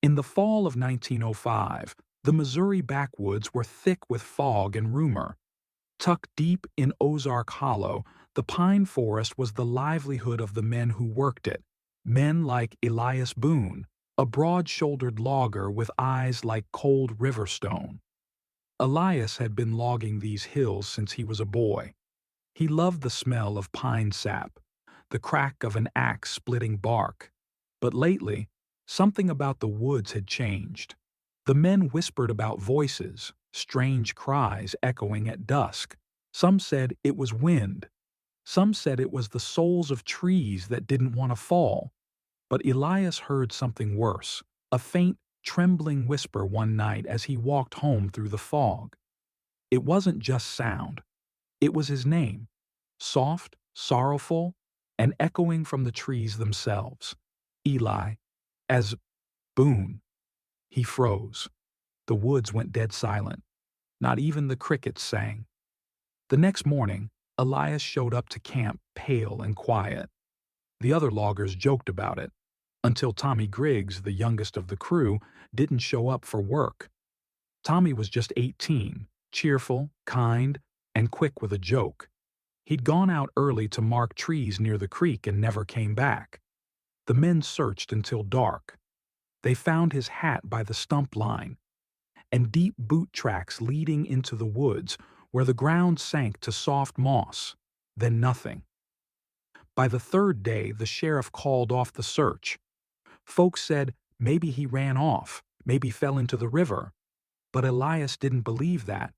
In the fall of 1905, the Missouri backwoods were thick with fog and rumor. Tucked deep in Ozark Hollow, the pine forest was the livelihood of the men who worked it, men like Elias Boone, a broad-shouldered logger with eyes like cold river stone. Elias had been logging these hills since he was a boy. He loved the smell of pine sap, the crack of an axe splitting bark. But lately, something about the woods had changed. The men whispered about voices, strange cries echoing at dusk. Some said it was wind. Some said it was the souls of trees that didn't want to fall. But Elias heard something worse, a faint, trembling whisper one night as he walked home through the fog. It wasn't just sound. It was his name, soft, sorrowful, and echoing from the trees themselves. Eli, as Boone. He froze. The woods went dead silent. Not even the crickets sang. The next morning, Elias showed up to camp pale and quiet. The other loggers joked about it, until Tommy Griggs, the youngest of the crew, didn't show up for work. Tommy was just 18, cheerful, kind, and quick with a joke. He'd gone out early to mark trees near the creek and never came back. The men searched until dark. They found his hat by the stump line, and deep boot tracks leading into the woods where the ground sank to soft moss, then nothing. By the third day, the sheriff called off the search. Folks said maybe he ran off, maybe fell into the river. But Elias didn't believe that.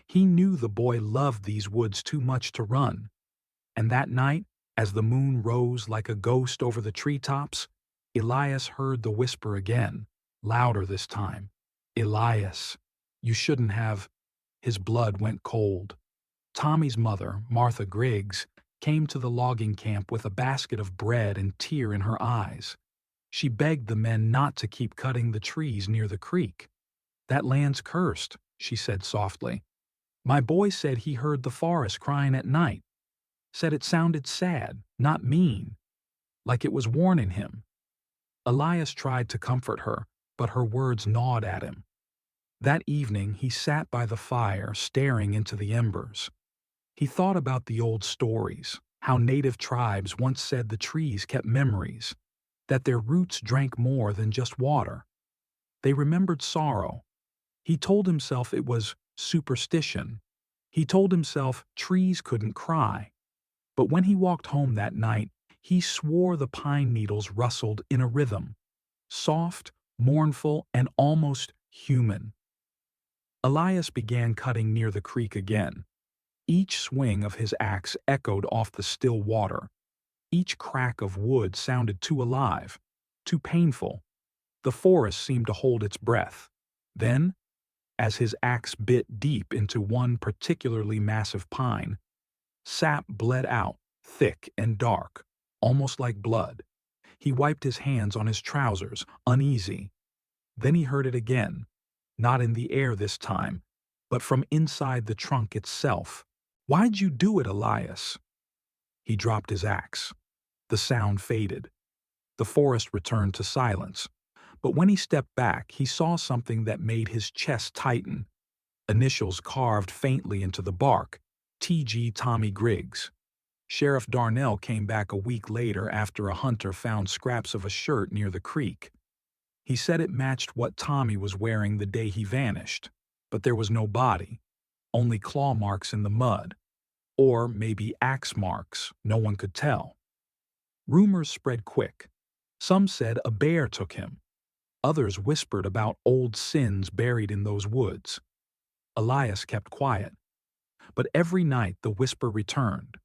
He knew the boy loved these woods too much to run. And that night, as the moon rose like a ghost over the treetops, Elias heard the whisper again, louder this time. Elias, you shouldn't have. His blood went cold. Tommy's mother, Martha Griggs, came to the logging camp with a basket of bread and tear in her eyes. She begged the men not to keep cutting the trees near the creek. That land's cursed, she said softly. My boy said he heard the forest crying at night. Said it sounded sad, not mean, like it was warning him. Elias tried to comfort her, but her words gnawed at him. That evening he sat by the fire, staring into the embers. He thought about the old stories, how native tribes once said the trees kept memories, that their roots drank more than just water. They remembered sorrow. He told himself it was superstition. He told himself trees couldn't cry. But when he walked home that night, he swore the pine needles rustled in a rhythm, soft, mournful, and almost human. Elias began cutting near the creek again. Each swing of his axe echoed off the still water. Each crack of wood sounded too alive, too painful. The forest seemed to hold its breath. Then, as his axe bit deep into one particularly massive pine, sap bled out, thick and dark, almost like blood. He wiped his hands on his trousers, uneasy. Then he heard it again, not in the air this time, but from inside the trunk itself. Why'd you do it, Elias? He dropped his axe. The sound faded. The forest returned to silence. But when he stepped back, he saw something that made his chest tighten. Initials carved faintly into the bark. T.G. Tommy Griggs. Sheriff Darnell came back a week later after a hunter found scraps of a shirt near the creek. He said it matched what Tommy was wearing the day he vanished, but there was no body, only claw marks in the mud, or maybe axe marks, no one could tell. Rumors spread quick. Some said a bear took him. Others whispered about old sins buried in those woods. Elias kept quiet. But every night the whisper returned,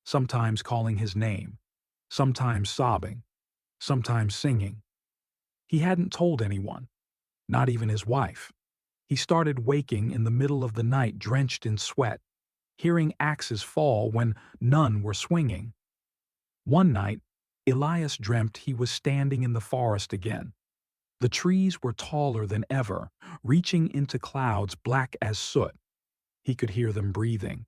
sometimes calling his name, sometimes sobbing, sometimes singing. He hadn't told anyone, not even his wife. He started waking in the middle of the night drenched in sweat, hearing axes fall when none were swinging. One night, Elias dreamt he was standing in the forest again. The trees were taller than ever, reaching into clouds black as soot. He could hear them breathing.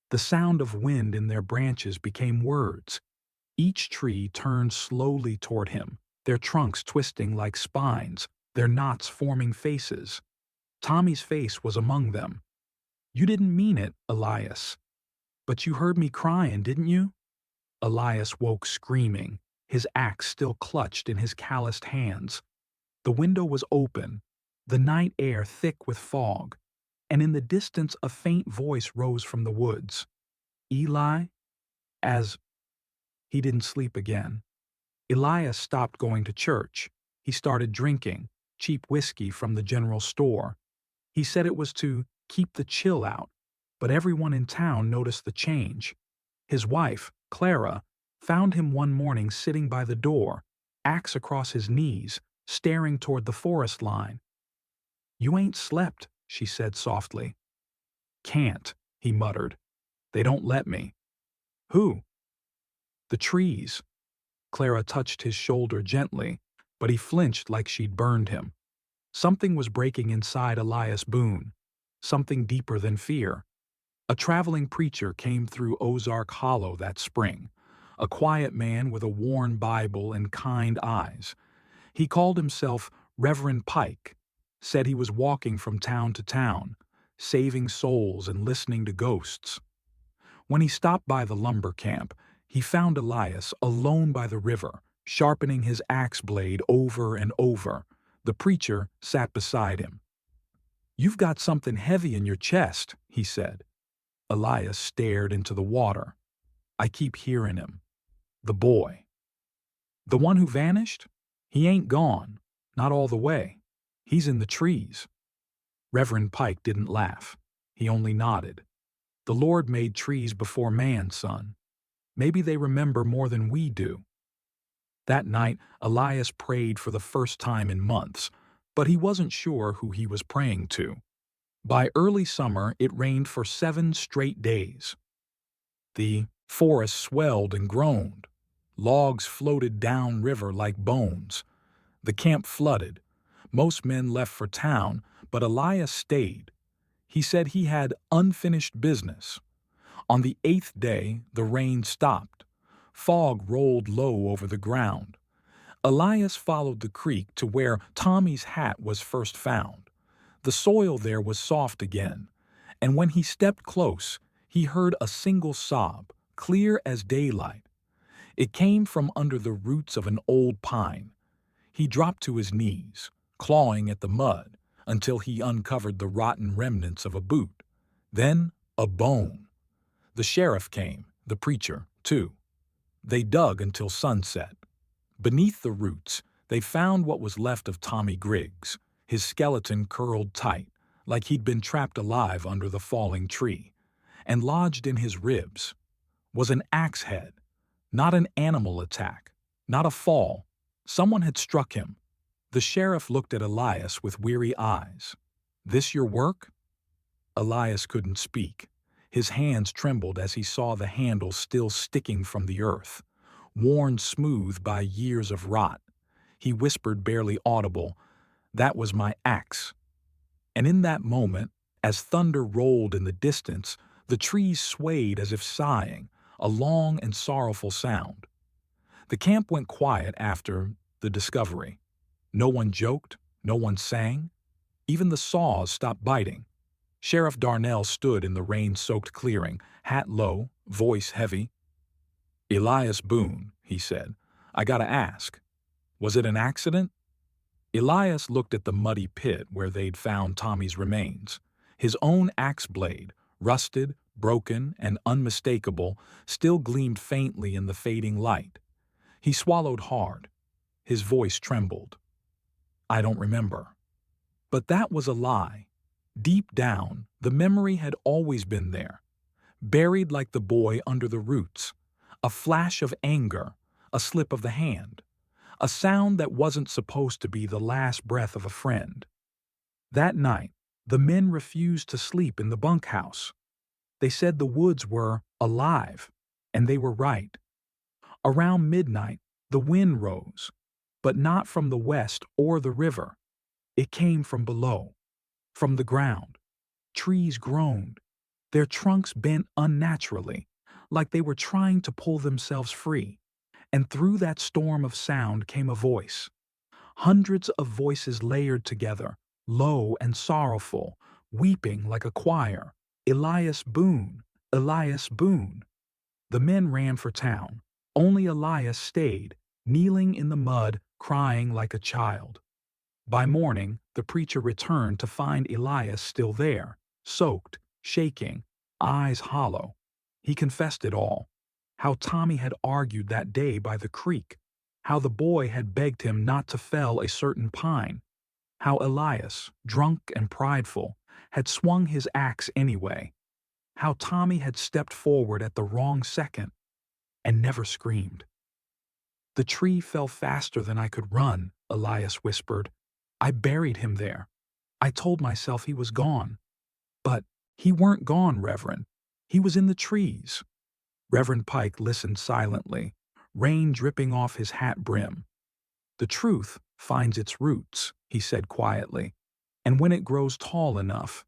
The sound of wind in their branches became words. Each tree turned slowly toward him, their trunks twisting like spines, their knots forming faces. Tommy's face was among them. "You didn't mean it, Elias. But you heard me crying, didn't you?" Elias woke screaming, his axe still clutched in his calloused hands. The window was open, the night air thick with fog, and in the distance a faint voice rose from the woods. "Eli?" As he didn't sleep again. Elias stopped going to church. He started drinking cheap whiskey from the general store. He said it was to keep the chill out, but everyone in town noticed the change. His wife, Clara, found him one morning sitting by the door, axe across his knees, staring toward the forest line. "You ain't slept," she said softly. "Can't," he muttered. "They don't let me." "Who?" "The trees." Clara touched his shoulder gently, but he flinched like she'd burned him. Something was breaking inside Elias Boone, something deeper than fear. A traveling preacher came through Ozark Hollow that spring, a quiet man with a worn Bible and kind eyes. He called himself Reverend Pike, said he was walking from town to town, saving souls and listening to ghosts. When he stopped by the lumber camp, he found Elias alone by the river, sharpening his axe blade over and over. The preacher sat beside him. "You've got something heavy in your chest," he said. Elias stared into the water. "I keep hearing him. The boy." "The one who vanished? He ain't gone. Not all the way. He's in the trees." Reverend Pike didn't laugh. He only nodded. "The Lord made trees before man, son. Maybe they remember more than we do." That night, Elias prayed for the first time in months, but he wasn't sure who he was praying to. By early summer, it rained for 7 straight days. The forest swelled and groaned. Logs floated downriver like bones. The camp flooded. Most men left for town, but Elias stayed. He said he had unfinished business. On the 8th day, the rain stopped. Fog rolled low over the ground. Elias followed the creek to where Tommy's hat was first found. The soil there was soft again, and when he stepped close, he heard a single sob, clear as daylight. It came from under the roots of an old pine. He dropped to his knees, clawing at the mud, until he uncovered the rotten remnants of a boot. Then a bone. The sheriff came, the preacher, too. They dug until sunset. Beneath the roots, they found what was left of Tommy Griggs, his skeleton curled tight, like he'd been trapped alive under the falling tree. And lodged in his ribs was an axe head. Not an animal attack, not a fall. Someone had struck him. The sheriff looked at Elias with weary eyes. "This your work?" Elias couldn't speak. His hands trembled as he saw the handle still sticking from the earth, worn smooth by years of rot. He whispered, barely audible, "That was my axe." And in that moment, as thunder rolled in the distance, the trees swayed as if sighing, a long and sorrowful sound. The camp went quiet after the discovery. No one joked, no one sang. Even the saws stopped biting. Sheriff Darnell stood in the rain-soaked clearing, hat low, voice heavy. "Elias Boone," he said, "I gotta ask, was it an accident?" Elias looked at the muddy pit where they'd found Tommy's remains. His own axe blade, rusted, broken, and unmistakable, still gleamed faintly in the fading light. He swallowed hard. His voice trembled. "I don't remember." But that was a lie. Deep down, the memory had always been there, buried like the boy under the roots. A flash of anger, a slip of the hand, a sound that wasn't supposed to be the last breath of a friend. That night, the men refused to sleep in the bunkhouse. They said the woods were alive, and they were right. Around midnight, the wind rose, but not from the west or the river. It came from below, from the ground. Trees groaned, their trunks bent unnaturally, like they were trying to pull themselves free. And through that storm of sound came a voice. Hundreds of voices layered together, low and sorrowful, weeping like a choir. Elias Boone! Elias Boone! The men ran for town. Only Elias stayed, kneeling in the mud, crying like a child. By morning, the preacher returned to find Elias still there, soaked, shaking, eyes hollow. He confessed it all. How Tommy had argued that day by the creek, how the boy had begged him not to fell a certain pine, how Elias, drunk and prideful, had swung his axe anyway, how Tommy had stepped forward at the wrong second and never screamed. The tree fell faster than I could run, Elias whispered. I buried him there. I told myself he was gone. But he weren't gone, Reverend. He was in the trees. Reverend Pike listened silently, rain dripping off his hat brim. The truth finds its roots, he said quietly, and when it grows tall enough,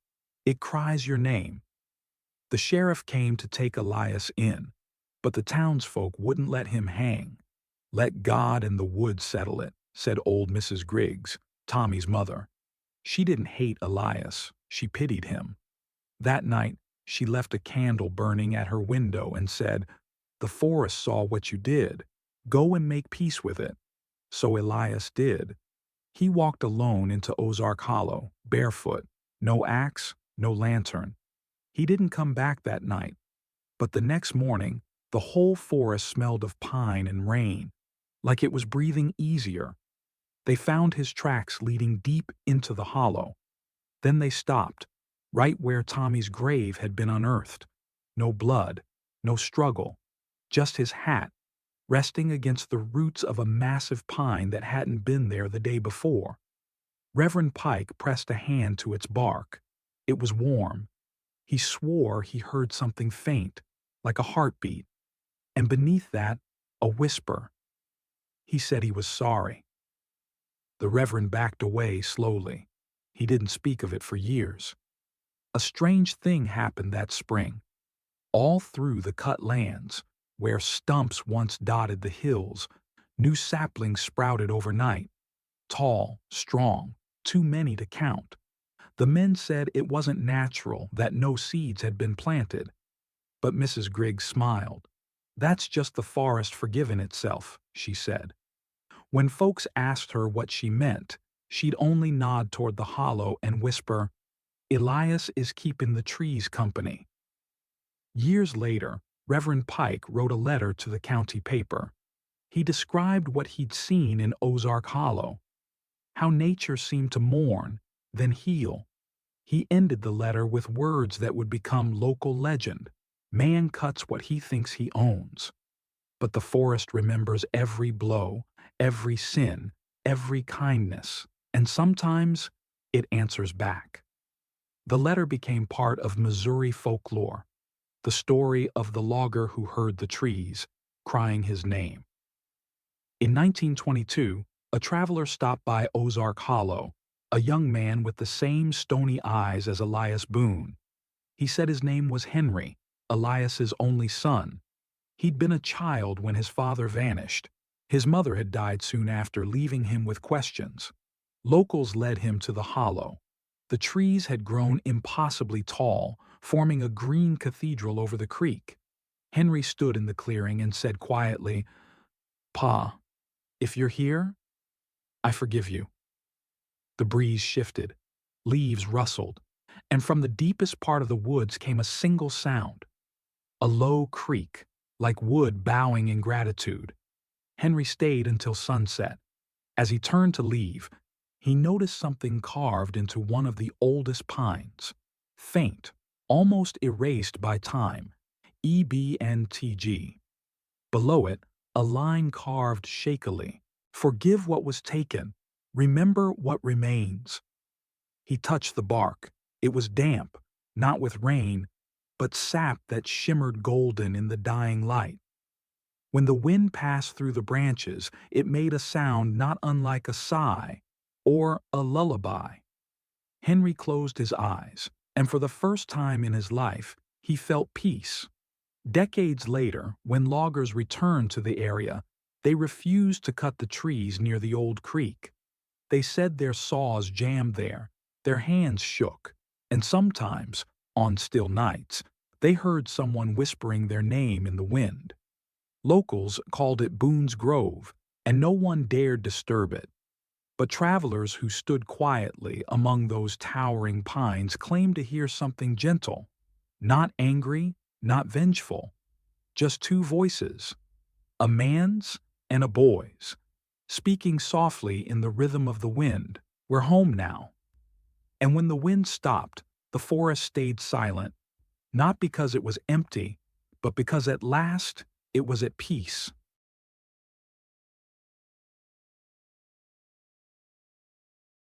it cries your name. The sheriff came to take Elias in, but the townsfolk wouldn't let him hang. Let God and the woods settle it, said old Mrs. Griggs, Tommy's mother. She didn't hate Elias, she pitied him. That night, she left a candle burning at her window and said, The forest saw what you did. Go and make peace with it. So Elias did. He walked alone into Ozark Hollow, barefoot, no axe, no lantern. He didn't come back that night, but the next morning, the whole forest smelled of pine and rain, like it was breathing easier. They found his tracks leading deep into the hollow. Then they stopped, right where Tommy's grave had been unearthed. No blood, no struggle, just his hat, resting against the roots of a massive pine that hadn't been there the day before. Reverend Pike pressed a hand to its bark. It was warm. He swore he heard something faint, like a heartbeat, and beneath that, a whisper. He said he was sorry. The Reverend backed away slowly. He didn't speak of it for years. A strange thing happened that spring. All through the cut lands, where stumps once dotted the hills, new saplings sprouted overnight, tall, strong, too many to count. The men said it wasn't natural, that no seeds had been planted. But Mrs. Griggs smiled. That's just the forest forgiving itself, she said. When folks asked her what she meant, she'd only nod toward the hollow and whisper, Elias is keeping the trees company. Years later, Reverend Pike wrote a letter to the county paper. He described what he'd seen in Ozark Hollow, how nature seemed to mourn, then heal. He ended the letter with words that would become local legend. Man cuts what he thinks he owns. But the forest remembers every blow, every sin, every kindness, and sometimes it answers back. The letter became part of Missouri folklore, the story of the logger who heard the trees, crying his name. In 1922, a traveler stopped by Ozark Hollow, a young man with the same stony eyes as Elias Boone. He said his name was Henry, Elias's only son. He'd been a child when his father vanished. His mother had died soon after, leaving him with questions. Locals led him to the hollow. The trees had grown impossibly tall, forming a green cathedral over the creek. Henry stood in the clearing and said quietly, Pa, if you're here, I forgive you. The breeze shifted, leaves rustled, and from the deepest part of the woods came a single sound, a low creak, like wood bowing in gratitude. Henry stayed until sunset. As he turned to leave, he noticed something carved into one of the oldest pines, faint, almost erased by time, EBNTG. Below it, a line carved shakily, Forgive what was taken, remember what remains. He touched the bark. It was damp, not with rain, but sap that shimmered golden in the dying light. When the wind passed through the branches, it made a sound not unlike a sigh or a lullaby. Henry closed his eyes, and for the first time in his life, he felt peace. Decades later, when loggers returned to the area, they refused to cut the trees near the old creek. They said their saws jammed there, their hands shook, and sometimes, on still nights, they heard someone whispering their name in the wind. Locals called it Boone's Grove, and no one dared disturb it. But travelers who stood quietly among those towering pines claimed to hear something gentle, not angry, not vengeful, just two voices, a man's and a boy's, speaking softly in the rhythm of the wind. We're home now. And when the wind stopped, the forest stayed silent, not because it was empty, but because at last it was at peace.